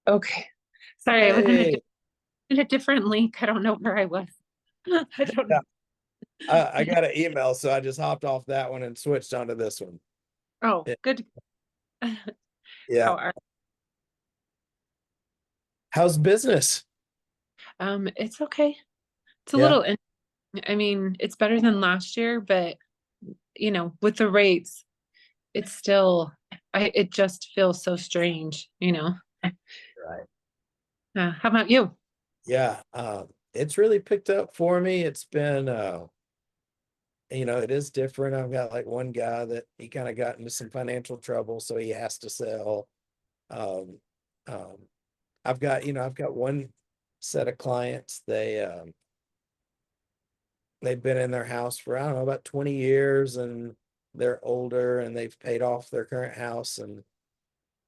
Okay. Sorry, I was Hey, in a different link. I don't know where I was. I don't yeah, know. I got an email, so I just hopped off that one and switched onto this one. Oh, Yeah, good. yeah. How are How's business? it's okay. It's a Yeah, little I mean, it's better than last year, but with the rates, it's still it just feels so strange. right. How about you? Yeah, it's really picked up for me. It's been, it is different. I've got like one guy that he kind of got into some financial trouble, so he has to sell. Um, um, I've got one set of clients. They've been in their house for, I don't know, about 20 years, and they're older and they've paid off their current house, and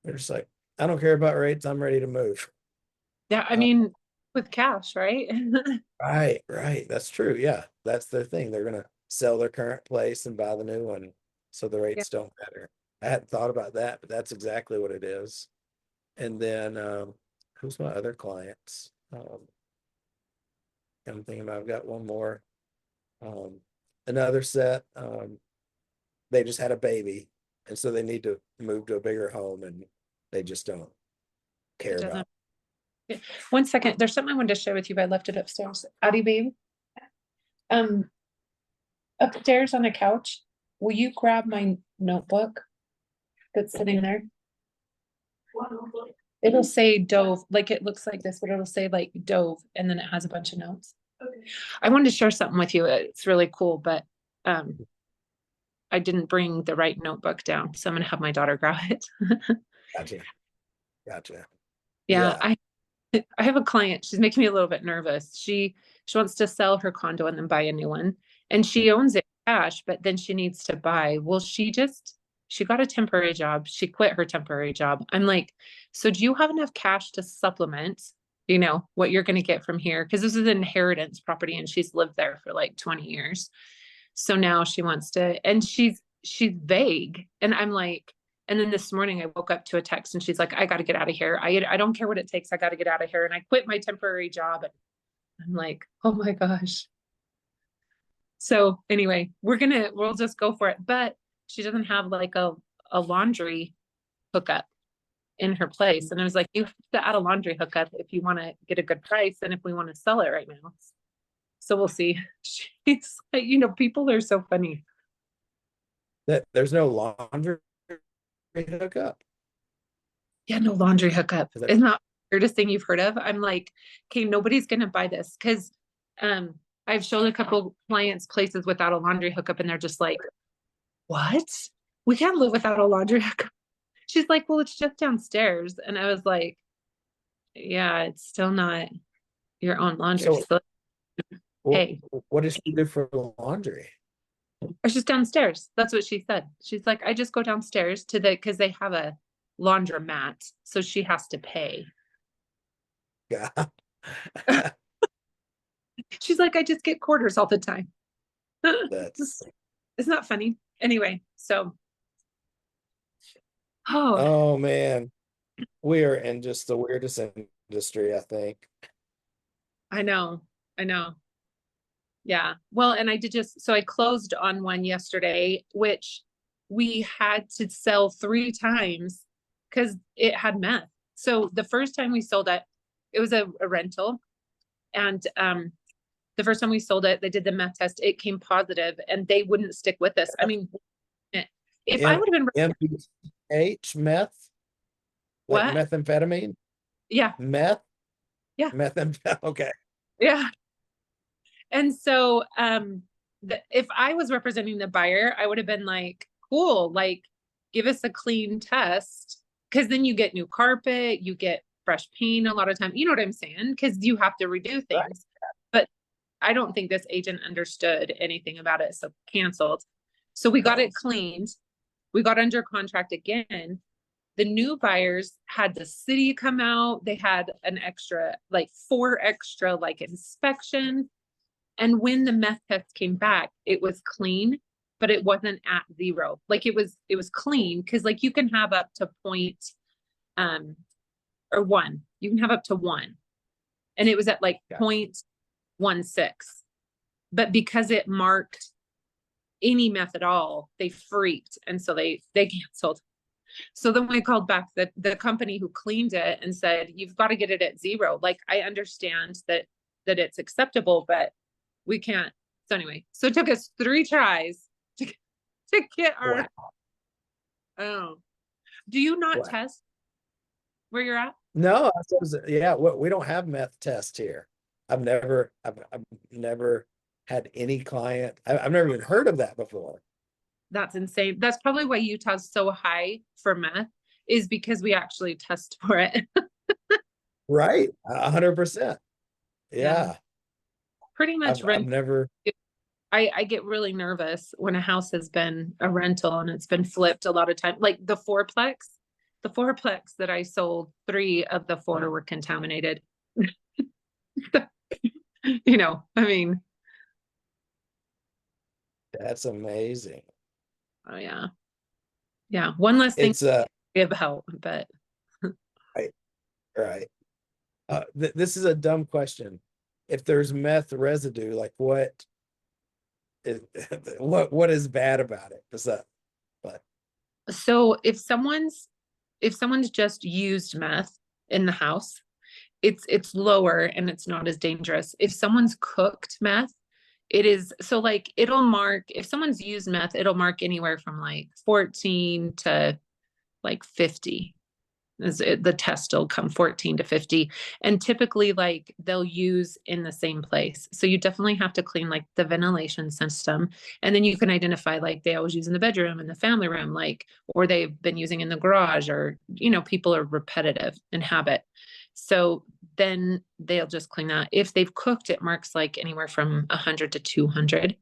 they're just like, I don't care about rates. I'm ready to move. Yeah, I Uh, mean, with cash, right? right, right. That's true. Yeah. That's their thing. They're going to sell their current place and buy the new one. So the Yeah. rates don't matter. I hadn't thought about that, but that's exactly what it is. And then, who's my other clients? I'm thinking about, I've got one more, um, another set. They just had a baby, and so they need to move to a bigger home, and they just don't It care doesn't. about. Yeah. One second. There's something I wanted to share with you, but I left it upstairs. Addie, babe. Um, Upstairs on the couch, will you grab my notebook that's sitting there? It'll say Dove, like it looks like this, but it'll say like Dove, and then it has a bunch of notes. Okay. I wanted to share something with you. It's really cool, but um, I didn't bring the right notebook down, so I'm gonna have my daughter grab it. Gotcha, gotcha. Yeah, Yeah, I have a client. She's making me a little bit nervous. She wants to sell her condo and then buy a new one. And she owns it cash, but then she needs to buy. Well, she got a temporary job. She quit her temporary job. I'm like, so do you have enough cash to supplement, what you're going to get from here? Because this is an inheritance property and she's lived there for like 20 years. So now she wants to, and she's vague. And I'm like, and then this morning I woke up to a text and she's like, I got to get out of here. I don't care what it takes. I got to get out of here. And I quit my temporary job. And I'm like, oh my gosh. So anyway, we'll just go for it. But she doesn't have like a laundry hookup in her place. And I was like, you have to add a laundry hookup if you want to get a good price and if we want to sell it right now. So we'll see. She's like, people are so funny. that there's no laundry hookup. Yeah, no laundry hookup. Is that Isn't that the weirdest thing you've heard of? I'm like, okay, nobody's gonna buy this because um I've shown a couple clients places without a laundry hookup and they're just like, what? We can't live without a laundry hookup. She's like, well, it's just downstairs. And I was like, yeah, it's still not your own laundry. so? So What hey, what does she do for laundry? it's just downstairs. That's what she said. She's like, I just go downstairs to the because they have a laundromat, so she has to pay. Yeah. She's like, I just get quarters all the time. That's, It's not funny. Anyway, so oh, oh man, we are in just the weirdest industry, I think. I know. I know. Yeah. Well, and I did just so I closed on one yesterday, which we had to sell 3 times because it had meth. So the first time we sold it, it was a rental. And the first time we sold it, they did the meth test, it came positive and they wouldn't stick with us. I mean, if I M would have been MPH, meth, like what? methamphetamine, Yeah, meth, yeah, methamphetamine. Okay. yeah. And so if I was representing the buyer, I would have been like, cool, like give us a clean test. Cause then you get new carpet, you get fresh paint a lot of time. You know what I'm saying? Cause you have to redo Right. things. But I don't think this agent understood anything about it. So canceled. So we got it cleaned. We got under contract again. The new buyers had the city come out. They had an extra, like 4 extra, like inspections. And when the meth test came back, it was clean, but it wasn't at 0. Like it was clean because like you can have up to um or 1. You can have up to 1. And it was at like Yeah. 0.16. But because it marked any meth at all, they freaked. And so they canceled. So then we called back the company who cleaned it and said, you've got to get it at 0. Like, I understand that it's acceptable, but we can't. So anyway, so it took us 3 tries to get our, Wow. oh, do you not Wow. test where you're at? No, yeah, we don't have meth tests here. I've never had any client. I've never even heard of that before. That's insane. That's probably why Utah's so high for meth, is because we actually test for it. Right. 100%. Yeah. Pretty much I've never, I get really nervous when a house has been a rental and it's been flipped a lot of time. Like the fourplex that I sold, 3 of the 4 were contaminated. You know, I mean, that's amazing. oh yeah. Yeah. One less thing It's to worry about, but right. This is a dumb question. If there's meth residue, like what is what is bad about it? Is that, but so if someone's just used meth in the house, it's lower and it's not as dangerous. If someone's cooked meth, it is. So like it'll mark, if someone's used meth, it'll mark anywhere from like 14 to like 50. The test will come 14 to 50. And typically like they'll use in the same place. So you definitely have to clean like the ventilation system. And then you can identify like they always use in the bedroom and the family room, like, or they've been using in the garage, or, you know, people are repetitive in habit. So then they'll just clean that. If they've cooked, it marks like anywhere from 100 to 200.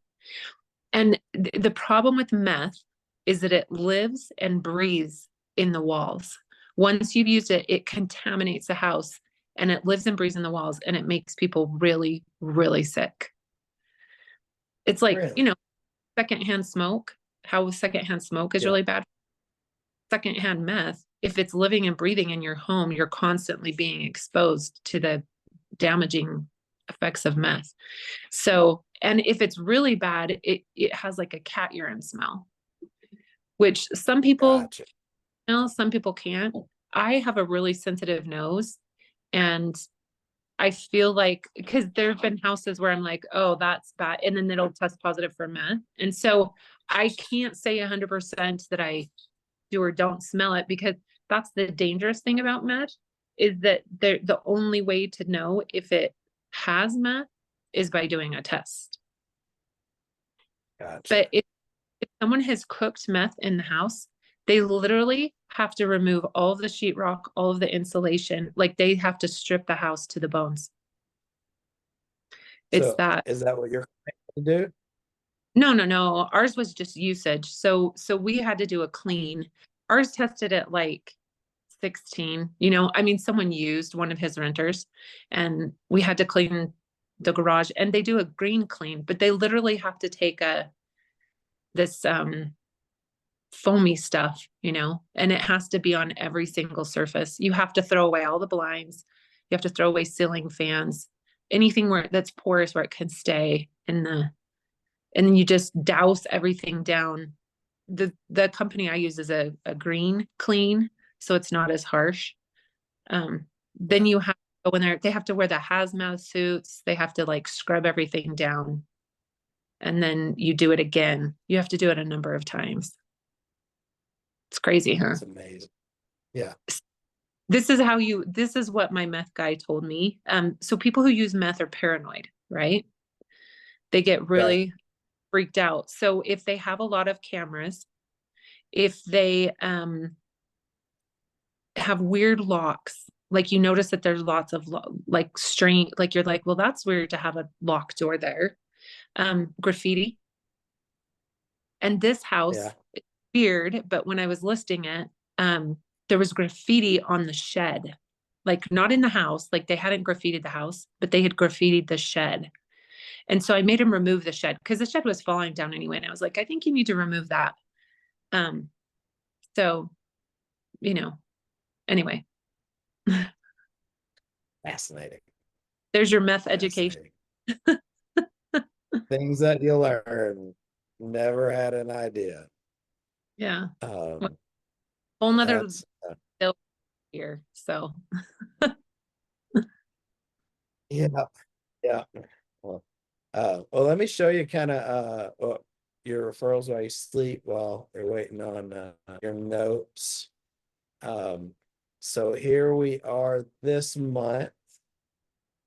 And the problem with meth is that it lives and breathes in the walls. Once you've used it, it contaminates the house and it lives and breathes in the walls, and it makes people really, really sick. It's like, you really, know, secondhand smoke, how secondhand smoke is yeah. really bad. Secondhand meth, if it's living and breathing in your home, you're constantly being exposed to the damaging effects of meth. So, and if it's really bad, it has like a cat urine smell, which some people Gotcha. smell, some people can't. I have a really sensitive nose, and I feel like, because there have been houses where I'm like, oh, that's bad, and then it'll test positive for meth. And so I can't say 100% that I do or don't smell it, because that's the dangerous thing about meth, is that the only way to know if it has meth is by doing a test. Gotcha. But if someone has cooked meth in the house, they literally have to remove all of the sheetrock, all of the insulation. Like they have to strip the house to the bones. It's So that. is that what you're going to do? No. Ours was just usage. So we had to do a clean. Ours tested at like 16. You know, I mean, someone used one of his renters, and we had to clean the garage, and they do a green clean, but they literally have to take this foamy stuff, you know, and it has to be on every single surface. You have to throw away all the blinds. You have to throw away ceiling fans, anything where that's porous, where it can stay in and then you just douse everything down. The company I use is a green clean, so it's not as harsh. Then you have to go in there, they have to wear the hazmat suits, they have to like scrub everything down. And then you do it again. You have to do it a number of times. It's crazy, huh? That's amazing. Yeah. This is what my meth guy told me. So people who use meth are paranoid, right? They get Right. really freaked out. So if they have a lot of cameras, if they have weird locks, like you notice that there's lots of like strange, like you're like, well, that's weird to have a locked door there. Graffiti. And this house, Yeah. it's weird, but when I was listing it, there was graffiti on the shed, like not in the house, like they hadn't graffitied the house, but they had graffitied the shed. And so I made him remove the shed, because the shed was falling down anyway. And I was like, I think you need to remove that. So, you know, anyway. Fascinating. There's your meth education. Fascinating. Things that you learn. Never had an idea. Yeah. Um, Whole nother that's skill here. So yeah, yeah. Well, well, let me show you kind of your referrals while you sleep while you're waiting on your notes. So here we are this month,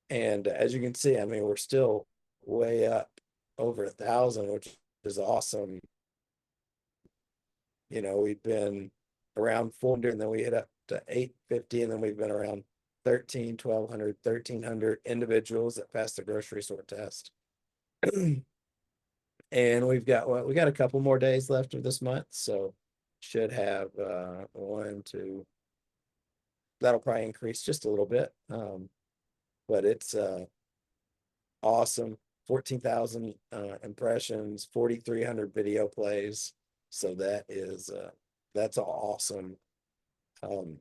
and as you can see, I mean, we're still way up over 1,000, which is awesome. You know, we've been around 400, and then we hit up to 850, and then we've been around 1,200, 1,300 individuals that passed the grocery store test. And we've got what, we got a couple more days left of this month, so should have one, two, that'll probably increase just a little bit. But it's awesome. 14,000 impressions, 4,300 video plays. So that is that's awesome. I've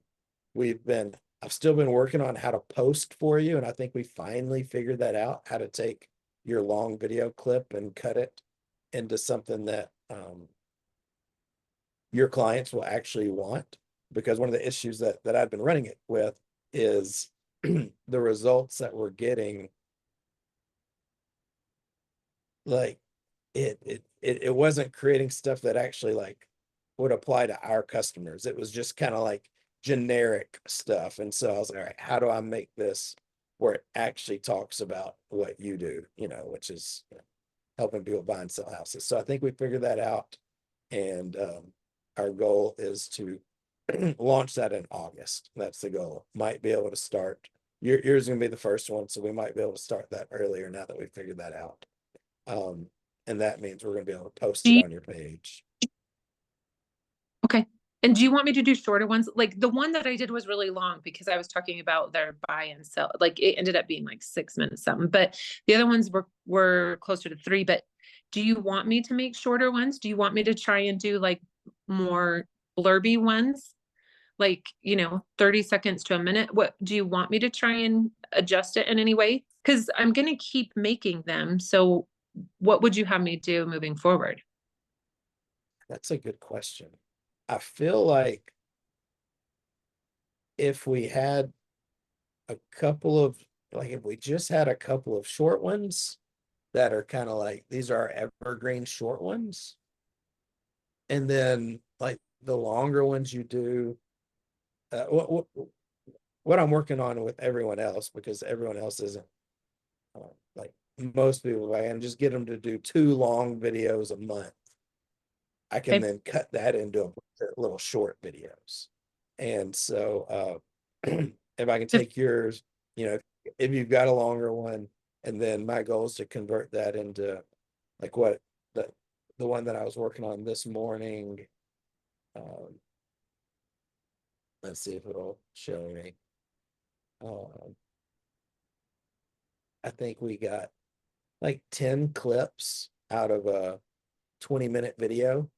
still been working on how to post for you, and I think we finally figured that out, how to take your long video clip and cut it into something that your clients will actually want. Because one of the issues that I've been running it with is the results that we're getting, like it wasn't creating stuff that actually like would apply to our customers. It was just kind of like generic stuff. And so I was like, all right, how do I make this where it actually talks about what you do, you know, which is, you know, helping people buy and sell houses. So I think we figured that out. And our goal is to launch that in August. That's the goal. Might be able to start. Yours is going to be the first one, so we might be able to start that earlier now that we figured that out. And that means we're going to be able to post it on your page. okay. And do you want me to do shorter ones? Like the one that I did was really long because I was talking about their buy and sell. Like it ended up being like 6 minutes something, but the other ones were closer to 3. But do you want me to make shorter ones? Do you want me to try and do like more blurby ones? Like, you know, 30 seconds to a minute? What do you want me to try and adjust it in any way? Because I'm going to keep making them. So what would you have me do moving forward? That's a good question. I feel like if we had a couple of, like, if we just had a couple of short ones that are kind of like, these are evergreen short ones. And then like the longer ones you do, what I'm working on with everyone else, because everyone else isn't like most people, I can just get them to do 2 long videos a month. I can Okay. then cut that into little short videos. And so if I can take yours, you know, if you've got a longer one, and then my goal is to convert that into like what the one that I was working on this morning. Let's see if it'll show me. I think we got like 10 clips out of a 20-minute video,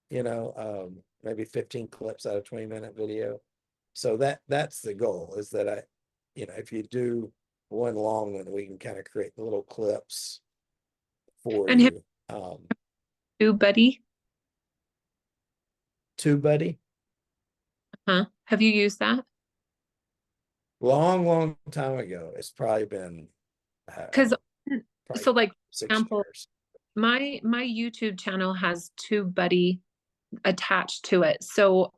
you know, maybe 15 clips out of 20-minute video. So that's the goal, is that you know, if you do one long one, we can kind of create the little clips for And have you. you, buddy? TubeBuddy, Huh? Have you used that? long time ago. It's probably been Because probably so like for 6 example, years. my YouTube channel has TubeBuddy attached to it. So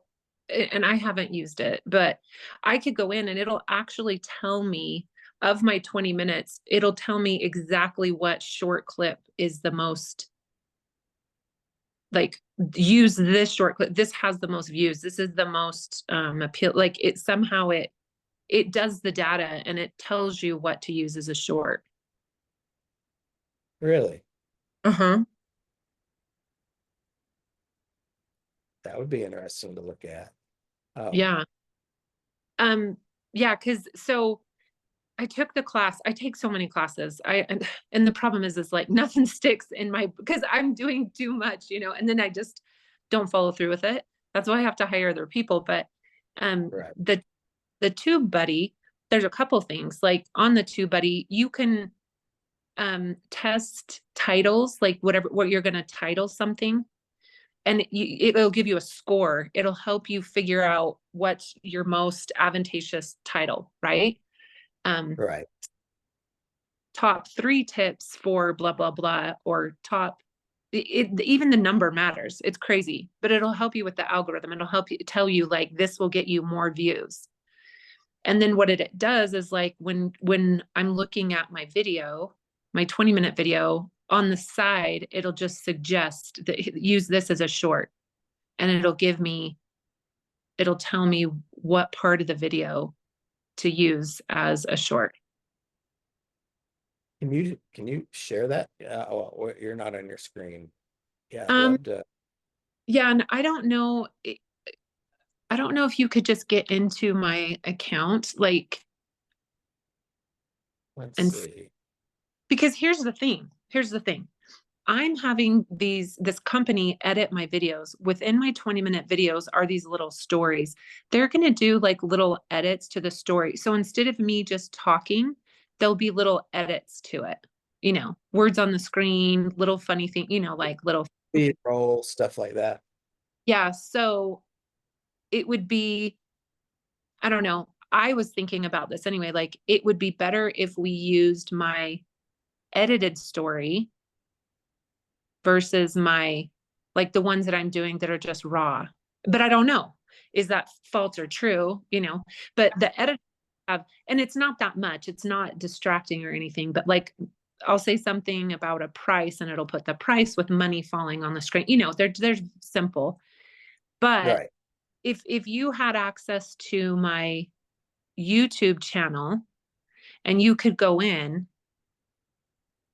and I haven't used it, but I could go in and it'll actually tell me of my 20 minutes, it'll tell me exactly what short clip is the most like use this short clip. This has the most views. This is the most appeal. Like it somehow it does the data and it tells you what to use as a short. Really? Uh-huh. That would be interesting to look at. Yeah. Um, yeah, because so I took the class. I take so many classes. And the problem is like nothing sticks in my because I'm doing too much, you know, and then I just don't follow through with it. That's why I have to hire other people. But Right. the TubeBuddy there's a couple things like on the TubeBuddy, you can test titles, like whatever, what you're going to title something. And it'll give you a score. It'll help you figure out what's your most advantageous title, right? Right. Top 3 tips for blah, blah, blah, or top, even the number matters. It's crazy, but it'll help you with the algorithm. It'll help you tell you like, this will get you more views. And then what it does is like when I'm looking at my video, my 20-minute video, on the side, it'll just suggest that use this as a short, and it'll tell me what part of the video to use as a short. Can you share that? Well, you're not on your screen. Yeah, I'd Um, love to. yeah, and I don't know if you could just get into my account, like, Let's and see. because here's the thing. I'm having this company edit my videos. Within my 20-minute videos are these little stories. They're going to do like little edits to the story. So instead of me just talking, there'll be little edits to it. Words on the screen, little funny thing, like little. Roll stuff like that. Yeah. So it would be, I don't know. I was thinking about this anyway. Like it would be better if we used my edited story versus my, like the ones that I'm doing that are just raw. But I don't know, is that false or true, but the edit and it's not that much, it's not distracting or anything, but like I'll say something about a price and it'll put the price with money falling on the screen, they're simple. But Right. if you had access to my YouTube channel and you could go in,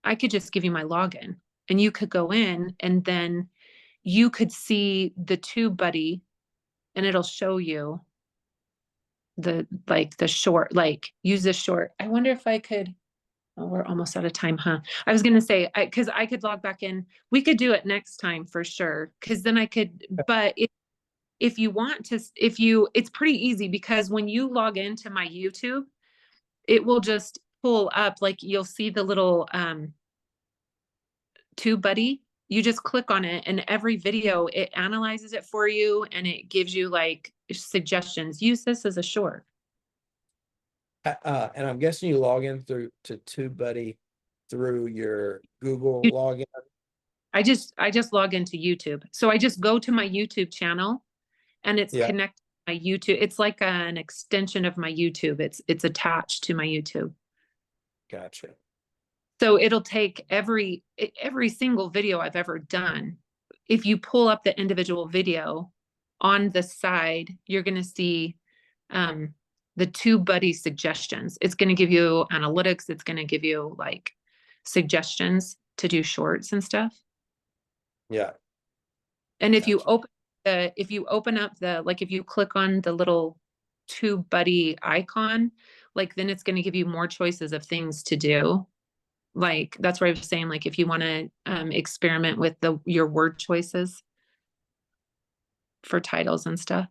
I could just give you my login and you could go in and then you could see the TubeBuddy and it'll show you the short, like use this short. I wonder if I could, oh, we're almost out of time, huh? I was going to say, cause I could log back in. We could do it next time for sure. Cause then I could, but if you want to, it's pretty easy because when you log into my YouTube, it will just pull up, like you'll see the little, TubeBuddy. You just click on it and every video, it analyzes it for you and it gives you like suggestions. Use this as a short. And I'm guessing you log in to TubeBuddy through your Google login. I just log into YouTube. So I just go to my YouTube channel and it's Yeah, connected to my YouTube. It's like an extension of my YouTube. It's attached to my YouTube. gotcha. So it'll take every single video I've ever done. If you pull up the individual video on the side, you're going to see the TubeBuddy suggestions. It's going to give you analytics. It's going to give you like suggestions to do shorts and stuff. Yeah, And if gotcha. you open up like if you click on the little TubeBuddy icon, like then it's going to give you more choices of things to do. Like that's what I was saying, like if you want to experiment with your word choices for titles and stuff.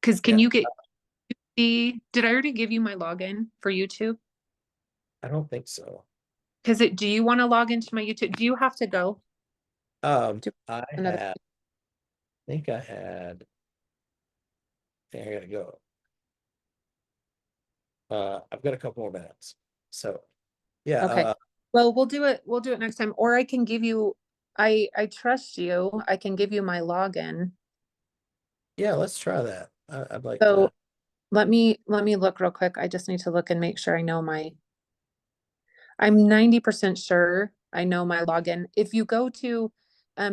Because can Yeah, you did I already give you my login for YouTube? I don't think so. Because do you want to log into my YouTube? Do you have to go to I another? had, I think I had, I gotta go. I've got a couple more minutes. So yeah, Okay. Well, we'll do it next time. Or I can give you, I trust you. I can give you my login. yeah, let's try that. I'd like So to. let me look real quick. I just need to look and make sure I know I'm 90% sure I know my login. If you go to,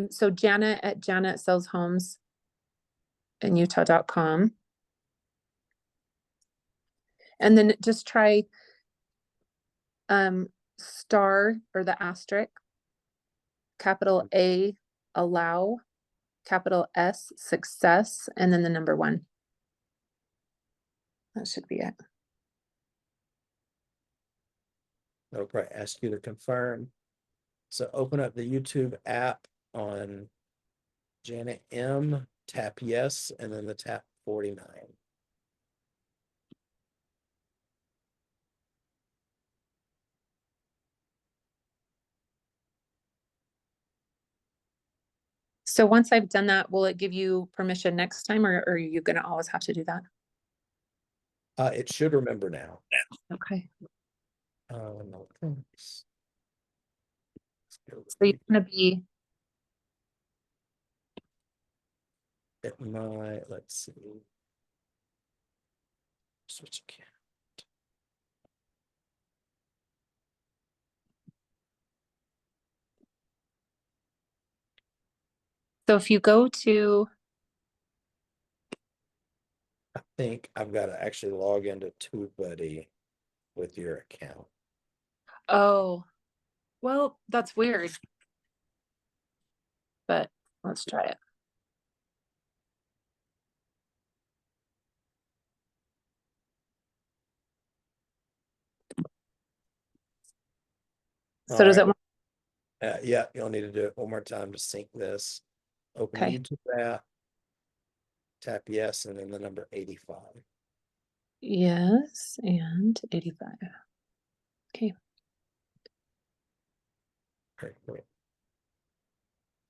so Janet at Janet Sells Homes in Utah.com. And then just try star or the asterisk, capital A, allow, capital S, success, and then the number 1. That should be it. It'll probably ask you to confirm. So open up the YouTube app on Janet M. tap yes, and then the tap 49. So once I've done that, will it give you permission next time, or are you gonna always have to do that? It should remember now. Okay. No thanks. Let's go So you're gonna be, at my, let's see. Switch account. so if you go to, I think I've got to actually log into TubeBuddy with your account. oh, well, that's weird. But let's try it. So does All it, right. Yeah, you'll need to do it one more time to sync this. Open the okay, YouTube app, tap yes, and then the number 85. yes, and 85. Okay, Great.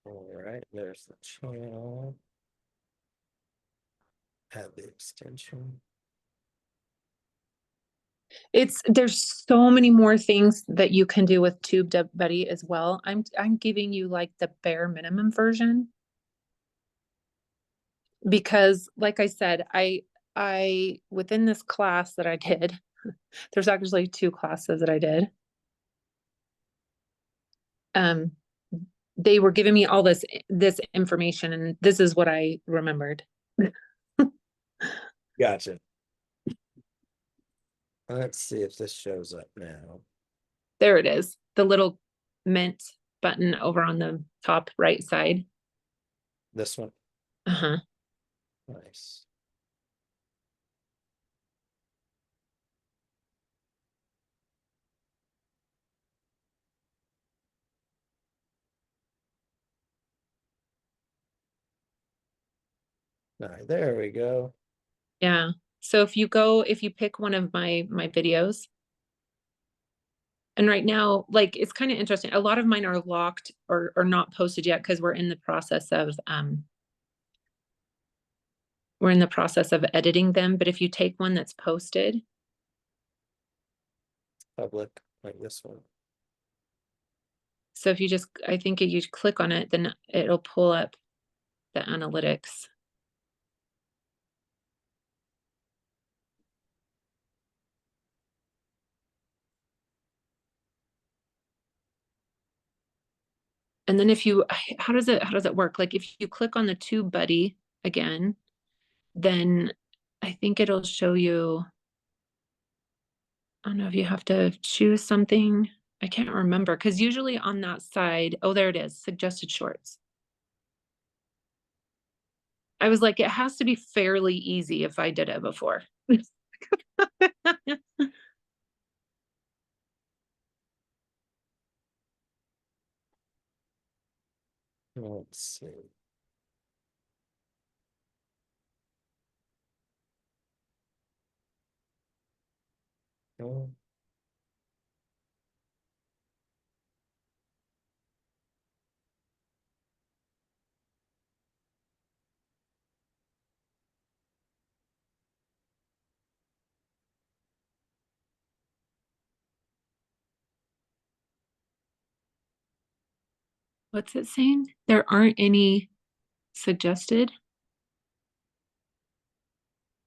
All right, there's the channel. Add the extension. there's so many more things that you can do with TubeBuddy as well. I'm giving you like the bare minimum version. Because like I said, I within this class that I did, there's actually 2 classes that I did. They were giving me all this information, and this is what I remembered. Gotcha. Let's see if this shows up now. There it is, the little mint button over on the top right side. This one. Uh-huh. Nice. All right, there we go. Yeah. So if you pick one of my videos, and right now, like, it's kind of interesting. A lot of mine are locked or not posted yet because we're in the process of editing them. But if you take one that's posted, Public, like this one. so if you just, I think if you click on it, then it'll pull up the analytics. And then if you, how does it work? Like if you click on the TubeBuddy again, then I think it'll show you, I don't know if you have to choose something. I can't remember, because usually on that side, oh, there it is, suggested shorts. I was like, it has to be fairly easy if I did it before. Let's see. Oh, What's it saying? There aren't any suggested.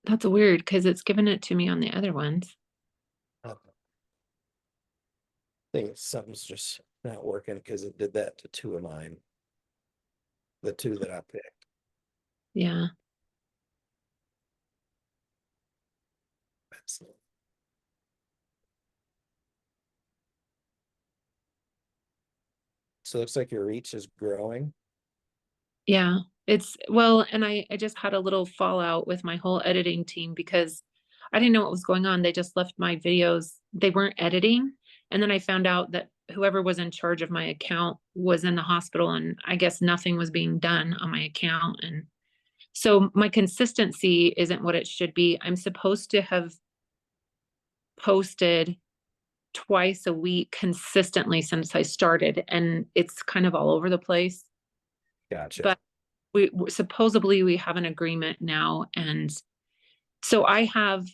That's weird because it's given it to me on the other ones. I think something's just not working because it did that to 2 of mine. The 2 that I picked. Yeah. That's it. So it looks like your reach is growing. Yeah. It's, well, and I just had a little fallout with my whole editing team because I didn't know what was going on. They just left my videos, they weren't editing. And then I found out that whoever was in charge of my account was in the hospital, and I guess nothing was being done on my account. And So my consistency isn't what it should be. I'm supposed to have posted twice a week consistently since I started, and it's kind of all over the place. Gotcha. But we supposedly we have an agreement now, and so I have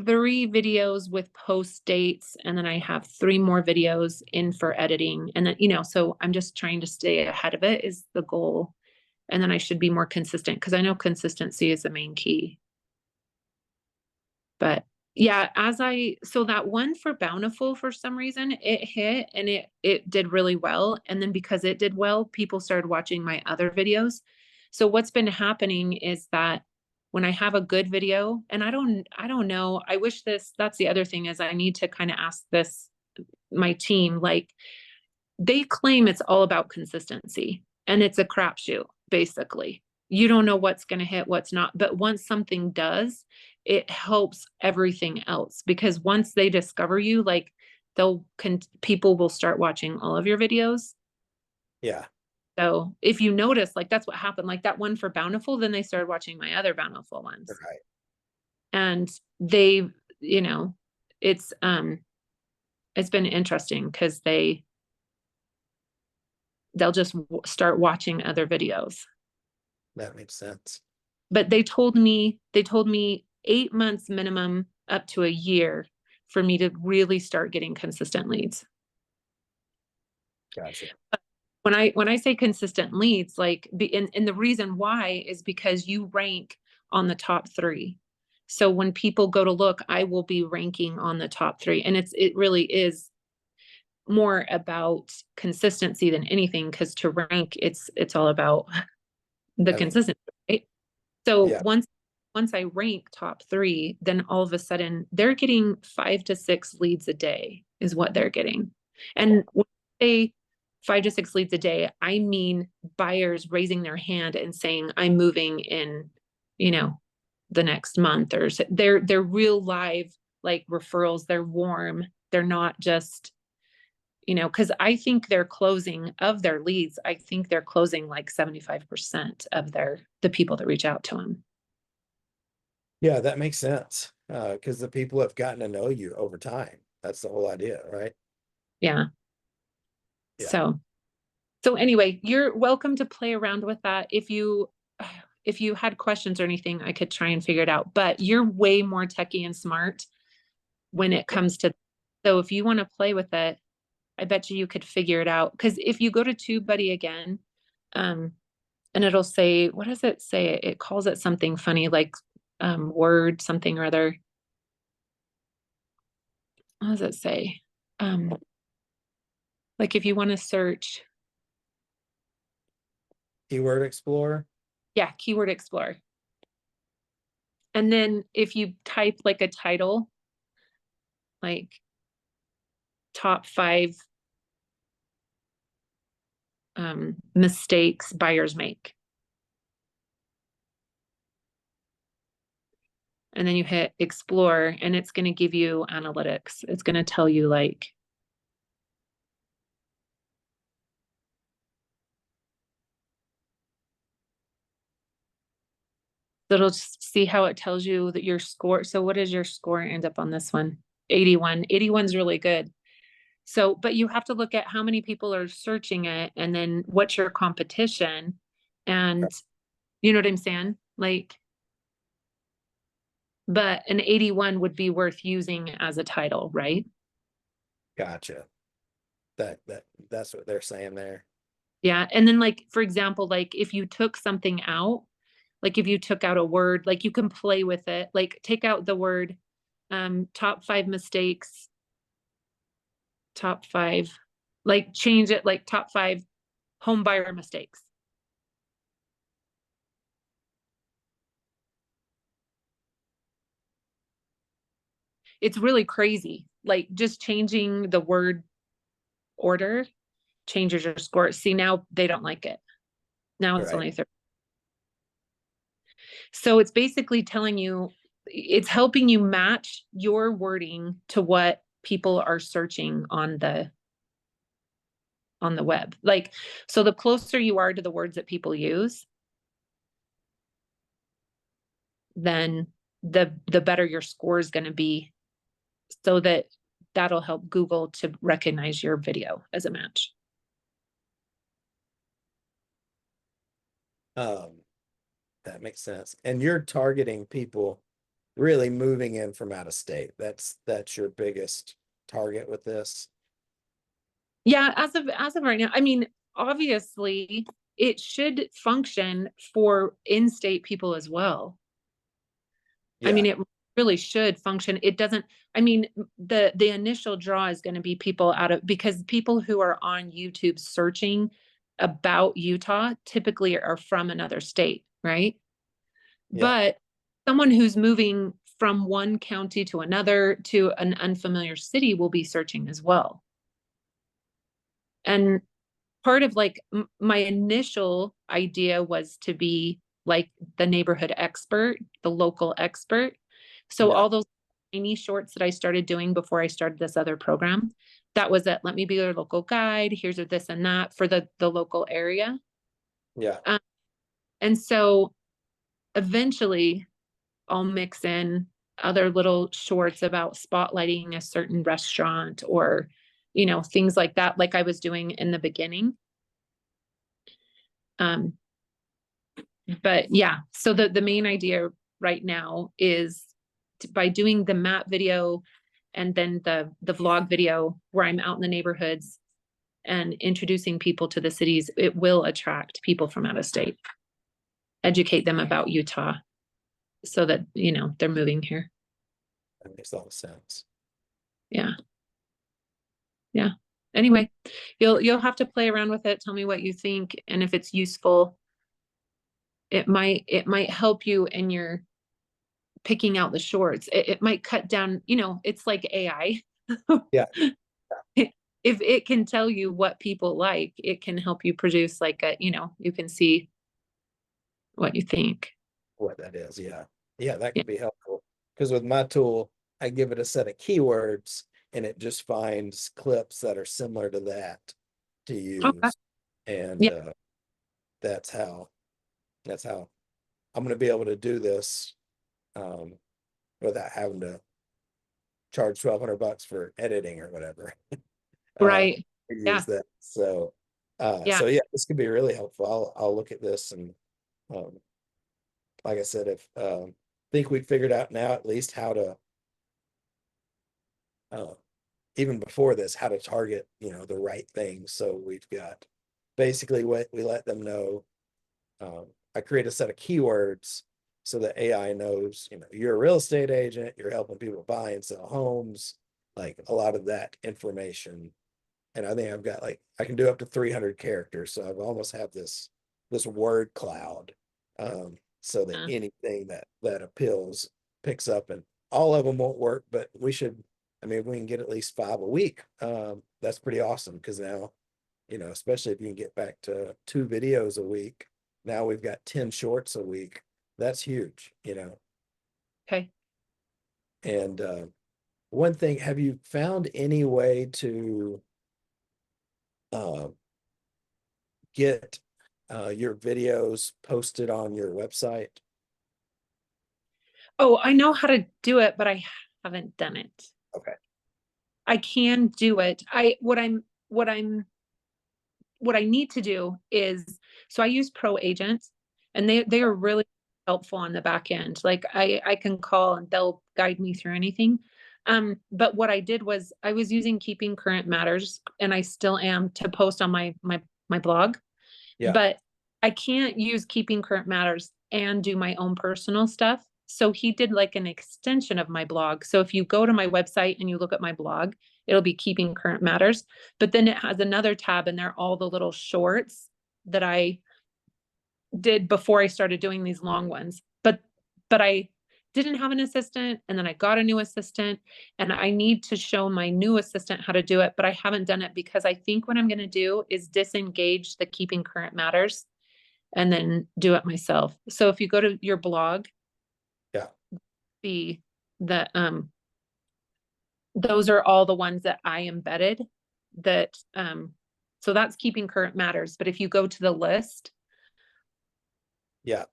3 videos with post dates, and then I have 3 more videos in for editing. And then, so I'm just trying to stay ahead of it is the goal. And then I should be more consistent because I know consistency is the main key. But yeah, so that one for Bountiful, for some reason, it hit and it did really well. And then because it did well, people started watching my other videos. So what's been happening is that when I have a good video, and I don't know, that's the other thing is I need to kind of ask my team, like they claim it's all about consistency and it's a crapshoot, basically. You don't know what's going to hit, what's not. But once something does, it helps everything else, because once they discover you, like people will start watching all of your videos. Yeah. So if you notice, like that's what happened, like that one for Bountiful, then they started watching my other Bountiful ones. Right. And they, it's been interesting because they'll just start watching other videos. That makes sense. But they told me 8 months minimum up to a year for me to really start getting consistent leads. Gotcha. When I say consistent leads, like and the reason why is because you rank on the top 3. So when people go to look, I will be ranking on the top 3. And it really is more about consistency than anything, because to rank, it's all about the consistency, right? So yeah. once I rank top 3, then all of a sudden they're getting 5 to 6 leads a day is what they're getting. And when I say 5 to 6 leads a day, I mean buyers raising their hand and saying, I'm moving in, the next month, or they're real live, like referrals. They're warm. They're not just, because I think they're closing of their leads. I think they're closing like 75% of the people that reach out to them. Yeah, that makes sense. Because the people have gotten to know you over time. That's the whole idea, right? Yeah. So anyway, you're welcome to play around with that. If you had questions or anything, I could try and figure it out, but you're way more techie and smart when it comes to, so if you want to play with it, I bet you could figure it out. Because if you go to TubeBuddy again, and it'll say, what does it say? It calls it something funny, like word something or other. What does it say? Like if you want to search. Keyword Explorer. Yeah, Keyword Explorer. And then if you type like a title, like top 5 mistakes buyers make. And then you hit explore, and it's going to give you analytics. It's going to tell you like, it'll see how it tells you that your score. So what does your score end up on this one? 81. 81 is really good. So, but you have to look at how many people are searching it, and then what's your competition. And you know what I'm saying? Like, but an 81 would be worth using as a title, right? Gotcha. That's what they're saying there. Yeah. And then like, for example, like if you took something out, like if you took out a word, like you can play with it, like take out the word, top 5 mistakes, top 5, like change it, like top 5 home buyer mistakes. It's really crazy. Like just changing the word order changes your score. See, now they don't like it. Now it's only 30. So it's basically telling you, it's helping you match your wording to what people are searching on on the web. Like, so the closer you are to the words that people use, then the better your score is going to be, so that'll help Google to recognize your video as a match. That makes sense. And you're targeting people really moving in from out of state. That's your biggest target with this. Yeah, as of right now, I mean, obviously it should function for in-state people as well. I mean, Yeah. it really should function. It doesn't, I mean, the initial draw is going to be people because people who are on YouTube searching about Utah typically are from another state, right? Yeah. But someone who's moving from one county to another to an unfamiliar city will be searching as well. And part of like my initial idea was to be like the neighborhood expert, the local expert. So Yeah. all those tiny shorts that I started doing before I started this other program, that was it. Let me be your local guide. Here's a this and that for the local area. Yeah. And so eventually I'll mix in other little shorts about spotlighting a certain restaurant or, things like that, like I was doing in the beginning. But yeah, so the main idea right now is by doing the map video and then the vlog video where I'm out in the neighborhoods and introducing people to the cities, it will attract people from out of state, educate them about Utah so that, they're moving here. That makes a lot of sense. Yeah. Yeah. Anyway, you'll have to play around with it. Tell me what you think. And if it's useful, it might help you in your picking out the shorts. It might cut down, it's like AI. Yeah. If it can tell you what people like, it can help you produce like you can see what you think. What that is. Yeah. Yeah. That Yeah. could be helpful. Because with my tool, I give it a set of keywords and it just finds clips that are similar to that to Okay. use. And Yeah. that's how I'm going to be able to do this without having to charge $1,200 for editing or whatever. Right. Yeah. Use that. So Yeah. so yeah, this could be really helpful. I'll look at this and um, like I said, if think we figured out now at least how to even before this, how to target, the right things. So we've got basically what we let them know. I create a set of keywords so that AI knows, you're a real estate agent, you're helping people buy and sell homes, like a lot of that information. And I think I've got I can do up to 300 characters. So I've almost have this word cloud, so that anything that appeals picks up, and all of them won't work, but we should, if we can get at least 5 a week, that's pretty awesome. Cause now, especially if you can get back to 2 videos a week, now we've got 10 shorts a week. That's huge, Okay. And one thing, have you found any way to get your videos posted on your website? Oh, I know how to do it, but I haven't done it. Okay. I can do it. What I need to do is, so I use Pro Agent and they are really helpful on the back end. Like I can call and they'll guide me through anything. But what I did was I was using Keeping Current Matters, and I still am, to post on my blog. Yeah. But I can't use Keeping Current Matters and do my own personal stuff. So he did like an extension of my blog. So if you go to my website and you look at my blog, it'll be Keeping Current Matters. But then it has another tab and there are all the little shorts that I did before I started doing these long ones. But I didn't have an assistant, and then I got a new assistant, and I need to show my new assistant how to do it, but I haven't done it because I think what I'm going to do is disengage the Keeping Current Matters and then do it myself. So if you go to your blog, Yeah. the those are all the ones that I embedded that So that's keeping current matters. But if you go to the list, Yeah.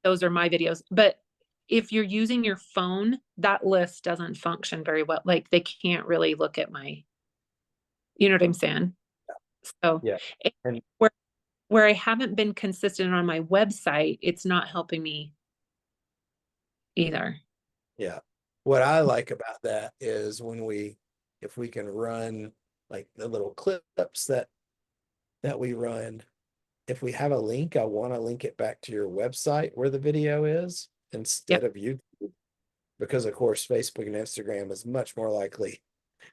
those are my videos. But if you're using your phone, that list doesn't function very well. Like they can't really look at my, you know what I'm saying? So Yeah. And where I haven't been consistent on my website, it's not helping me either. yeah, what I like about that is if we can run like the little clips that we run, if we have a link, I want to link it back to your website where the video is Yep. instead of YouTube, because of course Facebook and Instagram is much more likely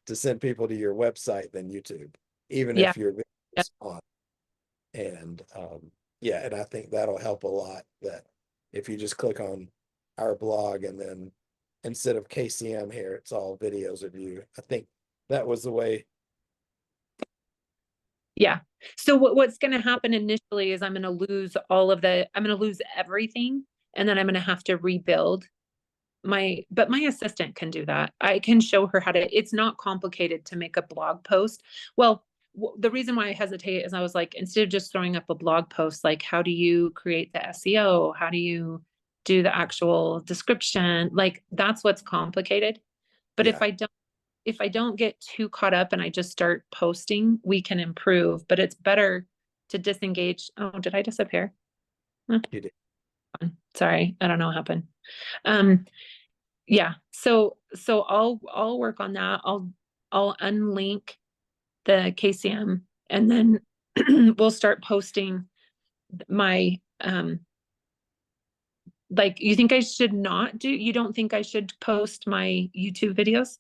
to send people to your website than YouTube, even Yeah. if your video Yep. is on. And yeah, and I think that'll help a lot, that if you just click on our blog and then instead of KCM here, it's all videos of you. I think that was the way. Yeah. So what's going to happen initially is I'm going to lose I'm going to lose everything. And then I'm going to have to rebuild but my assistant can do that. I can show her how to, it's not complicated to make a blog post. Well, the reason why I hesitate is I was like, instead of just throwing up a blog post, like, how do you create the SEO? How do you do the actual description? Like, that's what's complicated. But Yeah, if I don't get too caught up and I just start posting, we can improve, but it's better to disengage. Oh, did I disappear? you did. Sorry. I don't know what happened. Um, yeah. So I'll work on that. I'll unlink the KCM and then we'll start posting my like, you think I should not do, you don't think I should post my YouTube videos?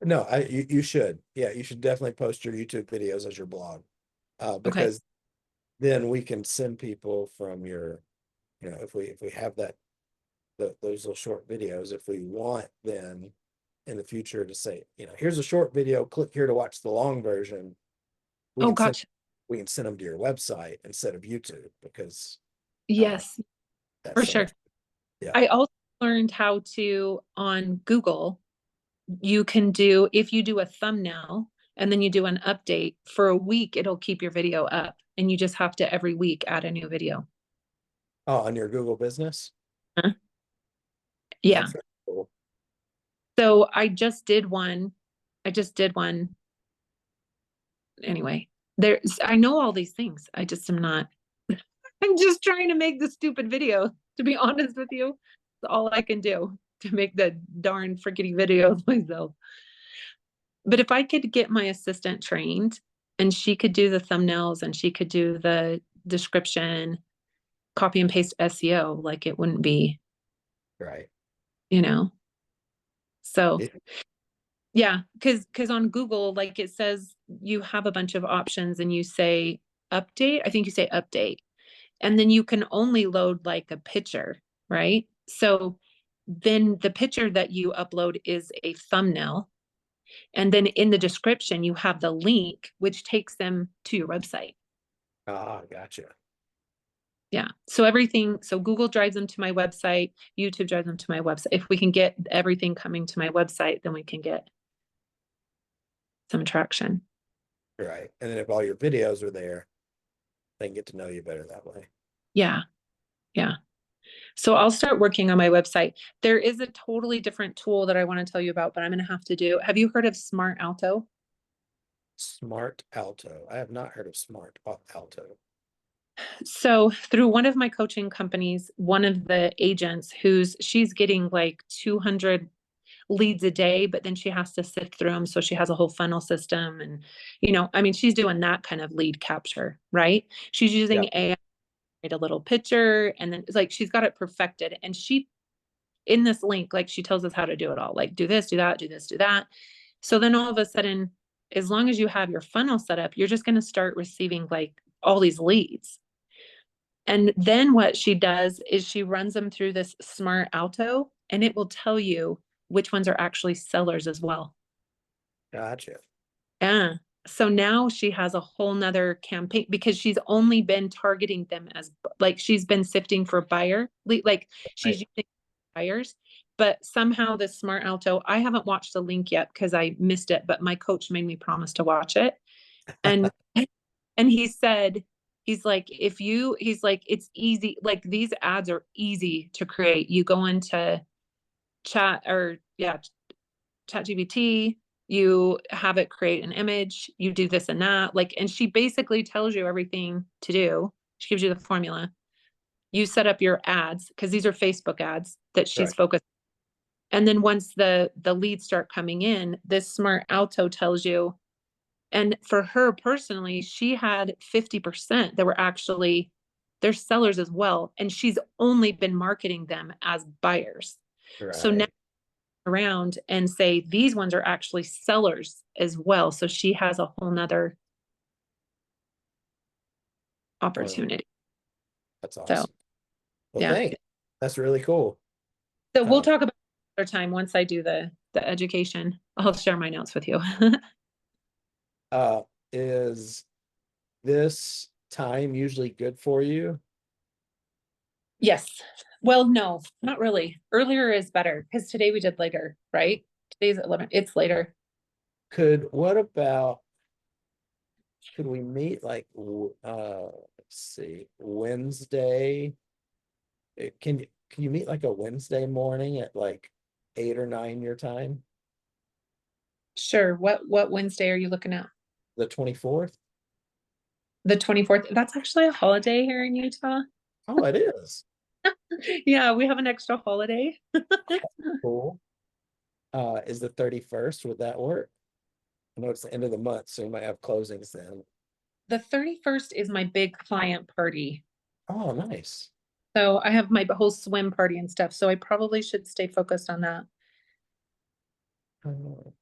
No, you should. Yeah, you should definitely post your YouTube videos as your blog. Okay. Because then we can send people from your, if we have those little short videos, if we want then in the future to say, here's a short video, click here to watch the long version, we Oh, can send gotcha. we can send them to your website instead of YouTube, because uh Yes, that's for so sure. much. Yeah. I also learned how to on Google, you can do, if you do a thumbnail and then you do an update for a week, it'll keep your video up and you just have to every week add a new video. Oh, on your Google business. Huh? Yeah. That's really cool. So I just did one. I just did one. Anyway, I know all these things. I just am not, I'm just trying to make the stupid video, to be honest with you. It's all I can do to make the darn freaking videos myself. But if I could get my assistant trained and she could do the thumbnails and she could do the description, copy and paste SEO, like it wouldn't be, Right. you know. So It- yeah, because on Google, like it says you have a bunch of options and you say update. I think you say update. And then you can only load like a picture, right? So then the picture that you upload is a thumbnail. And then in the description, you have the link, which takes them to your website. Gotcha. Yeah. So Google drives them to my website, YouTube drives them to my website. If we can get everything coming to my website, then we can get some traction. Right. And then if all your videos are there, they can get to know you better that way. Yeah. Yeah. So I'll start working on my website. There is a totally different tool that I want to tell you about, but I'm going to have to do. Have you heard of Smart Alto? Smart Alto. I have not heard of Smart Alto. So through one of my coaching companies, one of the agents she's getting like 200 leads a day, but then she has to sift through them. So she has a whole funnel system and, I mean, she's doing that kind of lead capture, right? She's Yeah. using AI, a little picture, and then it's like, she's got it perfected. And in this link, like she tells us how to do it all, like do this, do that, do this, do that. So then all of a sudden, as long as you have your funnel set up, you're just going to start receiving like all these leads. And then what she does is she runs them through this Smart Alto and it will tell you which ones are actually sellers as well. Gotcha. Yeah. So now she has a whole nother campaign because she's only been targeting them as like she's been sifting for buyer, like she's Right. using buyers, but somehow the Smart Alto, I haven't watched the link yet because I missed it, but my coach made me promise to watch it. And and he said, he's like, it's easy, like these ads are easy to create. You go into chat GBT, you have it create an image, you do this and that. Like, and she basically tells you everything to do. She gives you the formula. You set up your ads because these are Facebook ads that she's Right. focused. And then once the leads start coming in, this smart alto tells you. And for her personally, she had 50% that were actually they're sellers as well. And she's only been marketing them as buyers. So now Right. around and say these ones are actually sellers as well. So she has a whole nother Well, opportunity. that's So awesome. Well, yeah. thanks. That's really cool. So we'll Um, talk about another time once I do the education. I'll share my notes with you. uh, is this time usually good for you? Yes. Well, no, not really. Earlier is better because today we did later, right? Today's 11. It's later. What about, could we meet like, let's see, Wednesday? Can you meet like a Wednesday morning at like 8 or 9 your time? Sure. What Wednesday are you looking at? The 24th? The 24th. That's actually a holiday here in Utah. Oh, it is. Yeah, we have an extra holiday. Cool. Is the 31st, would that work? I know it's the end of the month, so you might have closings then. The 31st is my big client party. Oh, nice. So I have my whole swim party and stuff. So I probably should stay focused on that. Oh,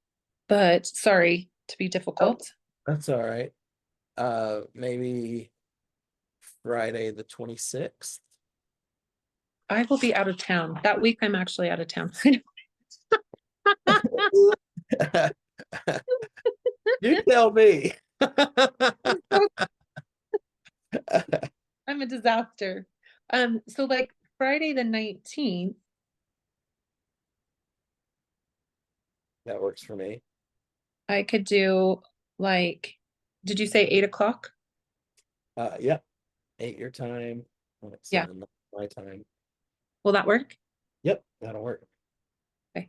But sorry to be difficult. that's all right. Maybe Friday the 26th. I will be out of town. That week I'm actually out of town. You tell me. I'm a disaster. So like Friday the 19th, That works for me. I could do like, did you say 8 o'clock? Yeah, 8 your time. Like Yeah. 7 my time. Will that work? Yep, that'll work. Okay.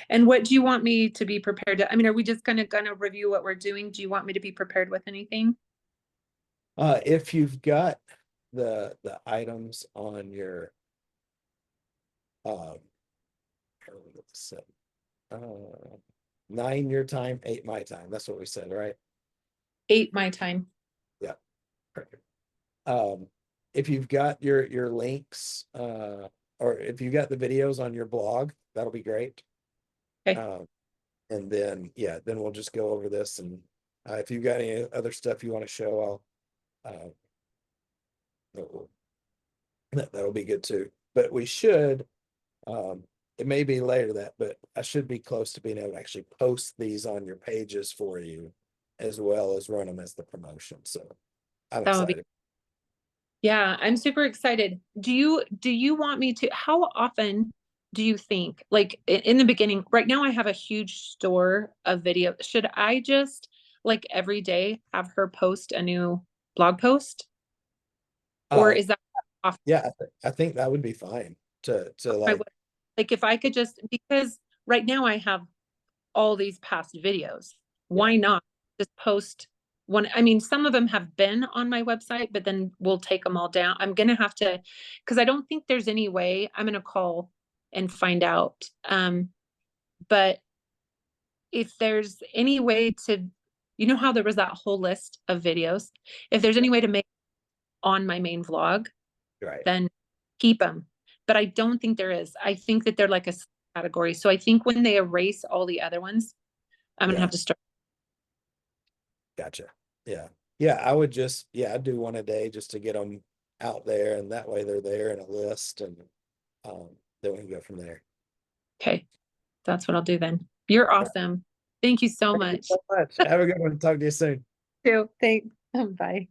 And what do you want me to be prepared to? I mean, are we just gonna review what we're doing? Do you want me to be prepared with anything? If you've got the items on your um how do we get this set? Uh 9 your time, 8 my time. That's what we said, right? 8 my time. Yeah, perfect. Um, if you've got your links, or if you've got the videos on your blog, that'll be great. Okay. Um, and then yeah, then we'll just go over this, and if you've got any other stuff you want to show, I'll that'll be good too. But we should, it may be later that, but I should be close to being able to actually post these on your pages for you, as well as run them as the promotion. So I'm That would be, excited. yeah, I'm super excited. Do you want me to, how often do you think, like in the beginning, right now I have a huge store of video. Should I just like every day have her post a new blog post? Or Uh, is that off yeah, I think that would be fine to my like, web? Like if I could just, because right now I have all these past videos. yeah, Why not just post one? I mean, some of them have been on my website, but then we'll take them all down. I'm gonna have to, because I don't think there's any way. I'm gonna call and find out. But if there's any way to, you know how there was that whole list of videos? If there's yeah, any way to make on my main vlog, right. then keep them. But I don't think there is. I think that they're like a category. So I think when they erase all the other ones, I'm gonna Yeah, have to start. gotcha. Yeah. Yeah, I would just, yeah, I'd do one a day just to get them out there, and that way they're there in a list, and um then we can go from there. Okay. That's what I'll do then. You're awesome. Thank you so Thank you much. so much. Have a good one. Talk to you soon. Thanks. Bye.